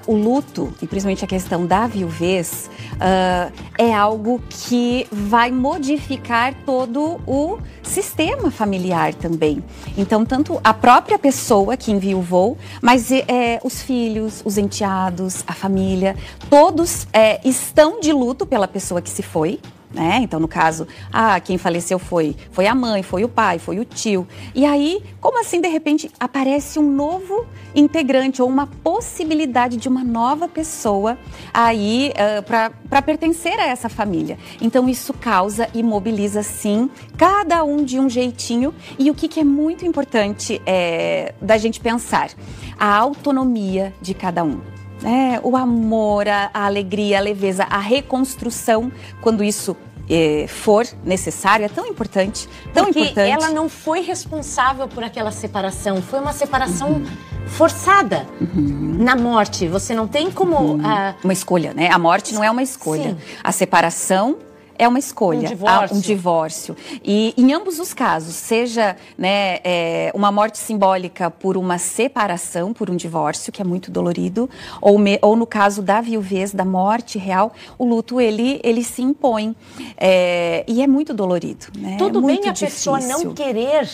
o luto, e principalmente a questão da viuvez, é algo que vai modificar todo o sistema familiar também. Então, tanto a própria pessoa que enviuvou, mas os filhos, os enteados, a família, todos estão de luto pela pessoa que se foi. Né? Então, no caso, quem faleceu foi a mãe, foi o pai, foi o tio. E aí, como assim, de repente, aparece um novo integrante ou uma possibilidade de uma nova pessoa aí para pertencer a essa família. Então, isso causa e mobiliza, sim, cada um de um jeitinho. E o que é muito importante da gente pensar? A autonomia de cada um. O amor, a alegria, a leveza, a reconstrução, quando isso for necessário, é tão importante, tão Porque importante. Ela não foi responsável por aquela separação, foi uma separação forçada. Na morte, você não tem como... Uma escolha, né? A morte não é uma escolha. Sim. A separação é uma escolha, um divórcio. E em ambos os casos, seja uma morte simbólica por uma separação, por um divórcio, que é muito dolorido, ou no caso da viuvez, da morte real, o luto, ele se impõe. E é muito dolorido. Né? Tudo bem a pessoa não querer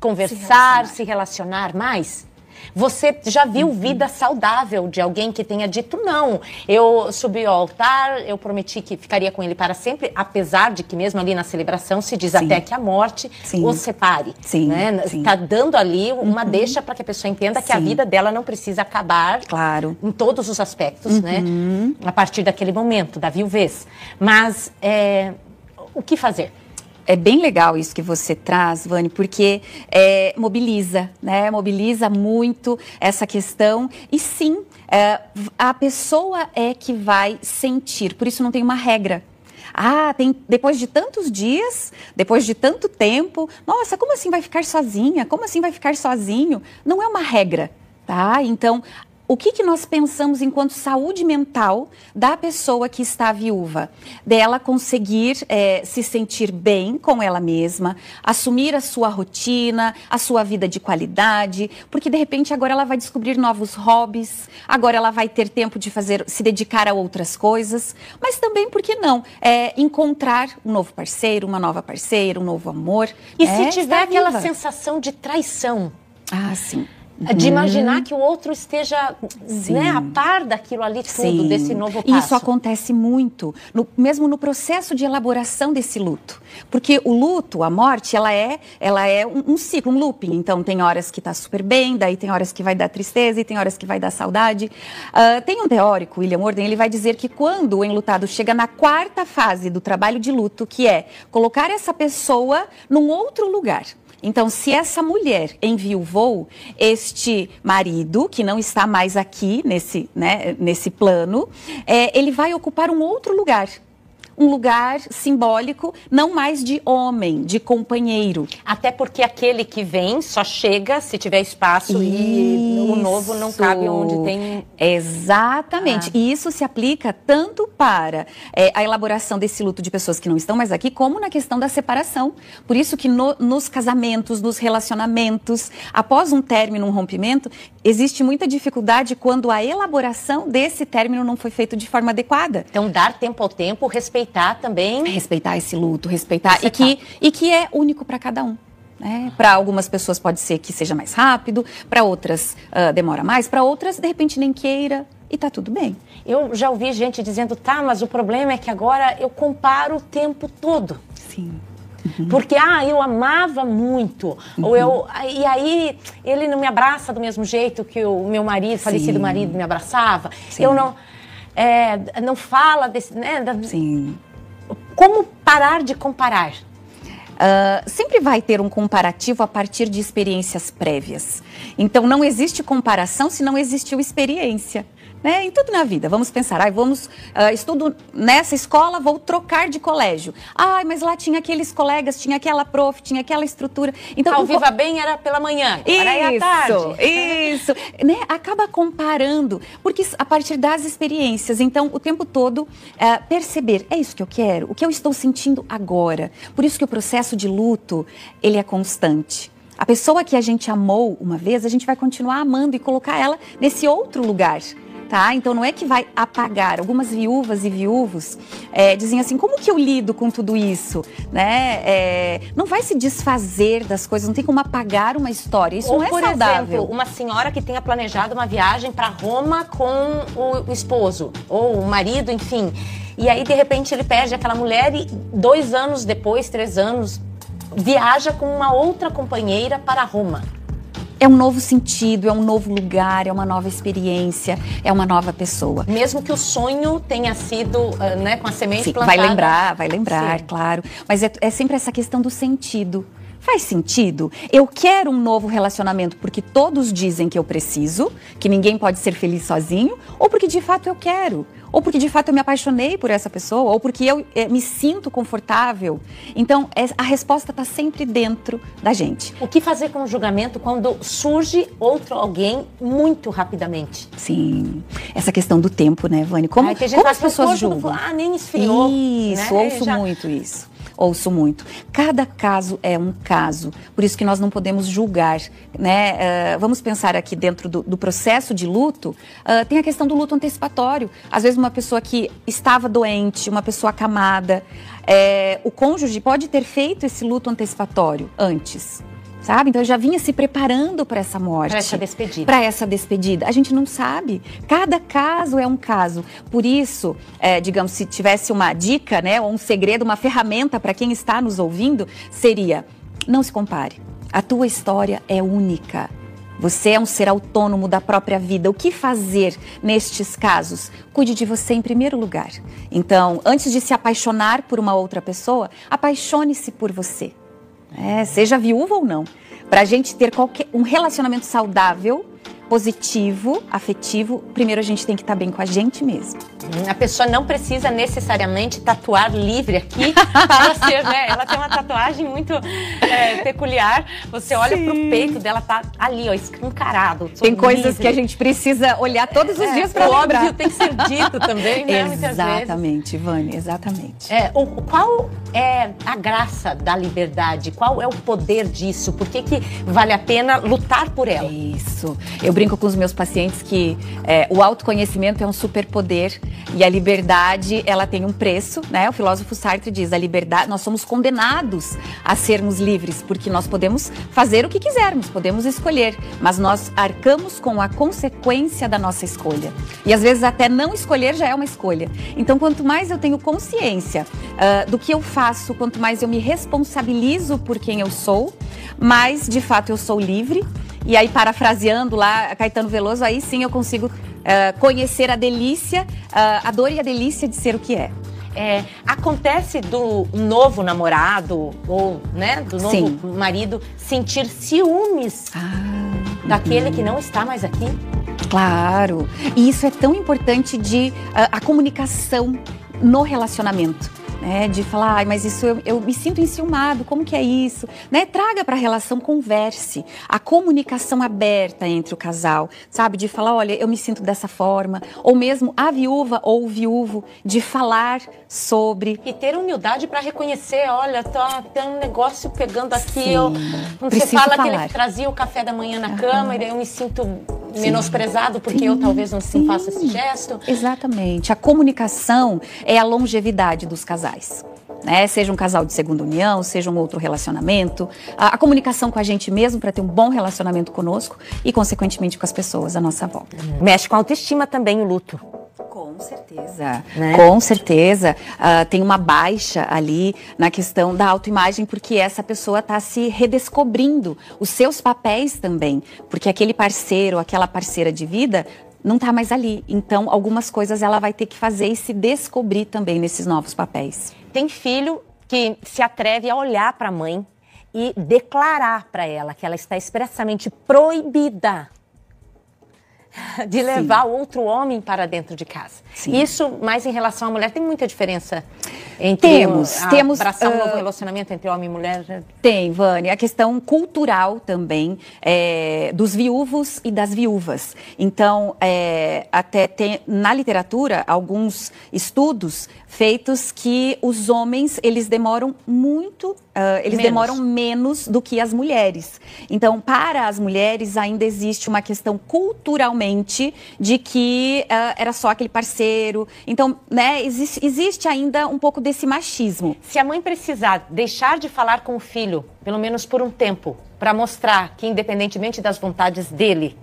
conversar, se relacionar mais? Você já viu vida saudável de alguém que tenha dito não? Eu subi ao altar, eu prometi que ficaria com ele para sempre, apesar de que mesmo ali na celebração se diz até que a morte os separe. Está dando ali uma deixa para que a pessoa entenda que a vida dela não precisa acabar em todos os aspectos, né? A partir daquele momento, da viuvez. Mas o que fazer? É bem legal isso que você traz, Vani, porque mobiliza, né? Mobiliza muito essa questão. E sim, a pessoa é que vai sentir, por isso não tem uma regra. Depois de tantos dias, depois de tanto tempo, nossa, como assim vai ficar sozinha? Como assim vai ficar sozinho? Não é uma regra, tá? Então, o que nós pensamos enquanto saúde mental da pessoa que está viúva? Dela conseguir se sentir bem com ela mesma, assumir a sua rotina, a sua vida de qualidade, porque de repente agora ela vai descobrir novos hobbies, agora ela vai ter tempo de se dedicar a outras coisas, mas também, por que não, encontrar um novo parceiro, uma nova parceira, um novo amor. E se tiver aquela sensação de traição? Sim. De imaginar que o outro esteja a par daquilo ali tudo, desse novo passo. Isso acontece muito, mesmo no processo de elaboração desse luto. Porque o luto, a morte, ela é um ciclo, um looping. Então, tem horas que está super bem, daí tem horas que vai dar tristeza e tem horas que vai dar saudade. Tem um teórico, William Orden, ele vai dizer que quando o enlutado chega na 4ª fase do trabalho de luto, que é colocar essa pessoa num outro lugar. Então, se essa mulher enviuvou este marido, que não está mais aqui nesse plano, ele vai ocupar um outro lugar. Um lugar simbólico, não mais de homem, de companheiro. Até porque aquele que vem só chega se tiver espaço e o novo não cabe onde tem... Exatamente. E isso se aplica tanto para a elaboração desse luto de pessoas que não estão mais aqui, como na questão da separação. Por isso que nos casamentos, nos relacionamentos, após um término, um rompimento, existe muita dificuldade quando a elaboração desse término não foi feita de forma adequada. Então, dar tempo ao tempo, respeitar também. Respeitar esse luto, respeitar. E que é único para cada um. Para algumas pessoas pode ser que seja mais rápido, para outras demora mais, para outras, de repente, nem queira. E tá tudo bem. Eu já ouvi gente dizendo, mas o problema é que agora eu comparo o tempo todo. Sim. Porque, eu amava muito. E aí, ele não me abraça do mesmo jeito que o meu marido, falecido marido, me abraçava. Sim. Eu não fala desse... Sim. Como parar de comparar? Sempre vai ter um comparativo a partir de experiências prévias. Então, não existe comparação se não existiu experiência. Em tudo na vida, vamos pensar, estudo nessa escola, vou trocar de colégio. Mas lá tinha aqueles colegas, tinha aquela prof, tinha aquela estrutura. Então, ao Viva Bem era pela manhã, era à tarde. Isso, acaba comparando, porque a partir das experiências, então, o tempo todo, perceber, é isso que eu quero, o que eu estou sentindo agora. Por isso que o processo de luto, ele é constante. A pessoa que a gente amou uma vez, a gente vai continuar amando e colocar ela nesse outro lugar. Tá? Então não é que vai apagar. Algumas viúvas e viúvos dizem assim, como que eu lido com tudo isso? Né? Não vai se desfazer das coisas, não tem como apagar uma história. Isso ou, não é por saudável. exemplo, uma senhora que tenha planejado uma viagem para Roma com o esposo, ou o marido, enfim. E aí, de repente, ele perde aquela mulher e 2 anos depois, 3 anos, viaja com uma outra companheira para Roma. É um novo sentido, é um novo lugar, é uma nova experiência, é uma nova pessoa. Mesmo que o sonho tenha sido, né, com a semente plantada. Vai lembrar, sim, claro. Mas é sempre essa questão do sentido. Faz sentido? Eu quero um novo relacionamento porque todos dizem que eu preciso, que ninguém pode ser feliz sozinho, ou porque de fato eu quero, ou porque de fato eu me apaixonei por essa pessoa, ou porque eu me sinto confortável. Então, a resposta está sempre dentro da gente. O que fazer com o julgamento quando surge outro alguém muito rapidamente? Sim, essa questão do tempo, né, Vânia? Como as pessoas julgam? Nem esfriou. Isso, né? Ouço muito isso. Ouço muito. Cada caso é um caso, por isso que nós não podemos julgar, né? Vamos pensar aqui dentro do processo de luto, tem a questão do luto antecipatório. Às vezes uma pessoa que estava doente, uma pessoa acamada, o cônjuge pode ter feito esse luto antecipatório antes. Sabe? Então, eu já vinha se preparando para essa morte. Para essa despedida. Para essa despedida. A gente não sabe. Cada caso é um caso. Por isso, digamos, se tivesse uma dica, né, ou um segredo, uma ferramenta para quem está nos ouvindo, seria: não se compare. A tua história é única. Você é um ser autônomo da própria vida. O que fazer nestes casos? Cuide de você em primeiro lugar. Então, antes de se apaixonar por uma outra pessoa, apaixone-se por você. Seja viúva ou não, para a gente ter um relacionamento saudável, positivo, afetivo, primeiro a gente tem que estar bem com a gente mesmo. A pessoa não precisa necessariamente tatuar livre aqui para ser, né? Ela tem uma tatuagem muito peculiar. Você olha pro peito dela, tá ali, ó, escancarado. Tem coisas livre que a gente precisa olhar todos os dias para lembrar. Óbvio, tem que ser dito também, né? Exatamente, Vânia, exatamente. Qual é a graça da liberdade? Qual é o poder disso? Por que vale a pena lutar por ela? Isso. Eu brinco com os meus pacientes que o autoconhecimento é um superpoder e a liberdade, ela tem um preço, né? O filósofo Sartre diz, a liberdade, nós somos condenados a sermos livres, porque nós podemos fazer o que quisermos, podemos escolher, mas nós arcamos com a consequência da nossa escolha. E às vezes até não escolher já é uma escolha. Então, quanto mais eu tenho consciência do que eu faço, quanto mais eu me responsabilizo por quem eu sou, mais de fato eu sou livre. E aí, parafraseando lá Caetano Veloso, aí sim eu consigo conhecer a delícia, a dor e a delícia de ser o que é. Acontece do novo namorado ou, né, do novo marido sentir ciúmes daquele que não está mais aqui? Claro. E isso é tão importante a comunicação no relacionamento. De falar, mas isso eu me sinto enciumado, como que é isso? Traga para a relação, converse, a comunicação aberta entre o casal, sabe? De falar, olha, eu me sinto dessa forma, ou mesmo a viúva ou o viúvo, de falar sobre. E ter humildade para reconhecer, olha, tem um negócio pegando aqui, quando você preciso fala falar. Que ele trazia o café da manhã na cama, e daí eu me sinto menosprezado porque eu talvez não faça esse gesto. Exatamente. A comunicação é a longevidade dos casais. Seja um casal de segunda união, seja um outro relacionamento, a comunicação com a gente mesmo para ter um bom relacionamento conosco e, consequentemente, com as pessoas à nossa volta. Mexe com a autoestima também o luto. Com certeza, com certeza. Tem uma baixa ali na questão da autoimagem, porque essa pessoa está se redescobrindo os seus papéis também, porque aquele parceiro, aquela parceira de vida não está mais ali. Então, algumas coisas ela vai ter que fazer e se descobrir também nesses novos papéis. Tem filho que se atreve a olhar para a mãe e declarar para ela que ela está expressamente proibida de levar outro homem para dentro de casa. Isso, mais em relação à mulher, tem muita diferença. Temos. Abraçar um novo relacionamento entre homem e mulher? Tem, Vânia. A questão cultural também, dos viúvos e das viúvas. Então, até tem na literatura alguns estudos feitos que os homens, eles demoram muito, demoram menos do que as mulheres. Então, para as mulheres ainda existe uma questão culturalmente de que era só aquele parceiro. Então, né, existe ainda um pouco desse machismo. Se a mãe precisar deixar de falar com o filho, pelo menos por um tempo, para mostrar que independentemente das vontades dele,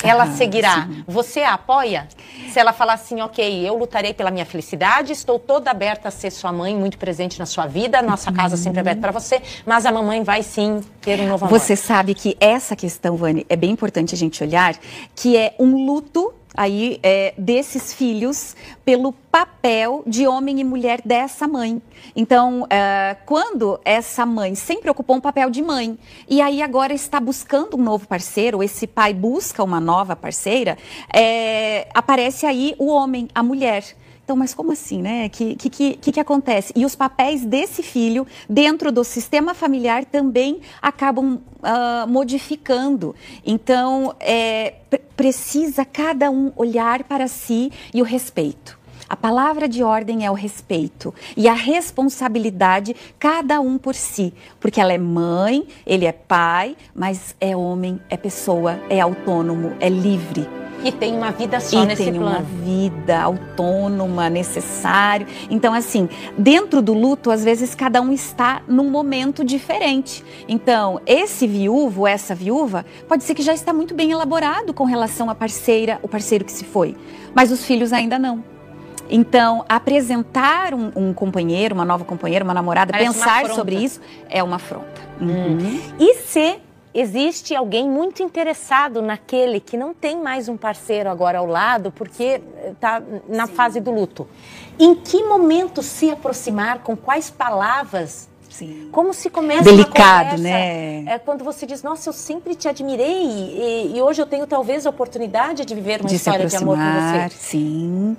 ela seguirá. Sim. Você a apoia? Se ela falar assim, ok, eu lutarei pela minha felicidade, estou toda aberta a ser sua mãe, muito presente na sua vida, nossa casa sempre aberta para você, mas a mamãe vai sim ter um novo amor. Você sabe que essa questão, Vânia, é bem importante a gente olhar, que é um luto aí desses filhos pelo papel de homem e mulher dessa mãe. Então, quando essa mãe sempre ocupou um papel de mãe e aí agora está buscando um novo parceiro, esse pai busca uma nova parceira, aparece aí o homem, a mulher. Então, mas como assim, né? Que acontece? E os papéis desse filho dentro do sistema familiar também acabam modificando. Então, precisa cada um olhar para si e o respeito. A palavra de ordem é o respeito e a responsabilidade, cada um por si. Porque ela é mãe, ele é pai, mas é homem, é pessoa, é autônomo, é livre. E tem uma vida só nesse plano. E tem uma vida autônoma, necessário. Então, assim, dentro do luto, às vezes, cada um está num momento diferente. Então, esse viúvo, essa viúva, pode ser que já está muito bem elaborado com relação à parceira, o parceiro que se foi. Mas os filhos ainda não. Então, apresentar um companheiro, uma nova companheira, uma namorada, pensar sobre isso, é uma afronta. E se existe alguém muito interessado naquele que não tem mais um parceiro agora ao lado, porque está na fase do luto. Em que momento se aproximar, com quais palavras? Sim. Como se começa delicado, uma conversa, né? É quando você diz, nossa, eu sempre te admirei e hoje eu tenho talvez a oportunidade de viver uma história de amor com você. Sim.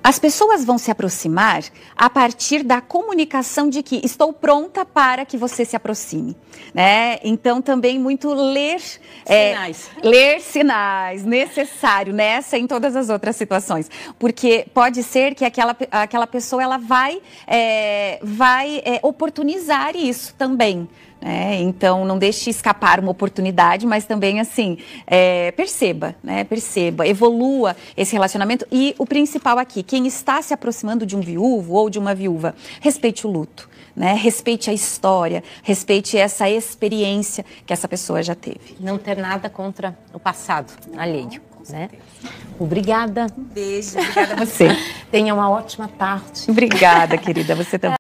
As pessoas vão se aproximar a partir da comunicação de que estou pronta para que você se aproxime, né? Então, também muito ler sinais. Ler sinais, necessário nessa e em todas as outras situações. Porque pode ser que aquela pessoa ela vai oportunizar isso também. Então, não deixe escapar uma oportunidade, mas também, assim, perceba, evolua esse relacionamento. E o principal aqui, quem está se aproximando de um viúvo ou de uma viúva, respeite o luto, respeite a história, respeite essa experiência que essa pessoa já teve. Não ter nada contra o passado alheio, né? Obrigada. Um beijo, obrigada a você. Tenha uma ótima tarde. Obrigada, querida, você também.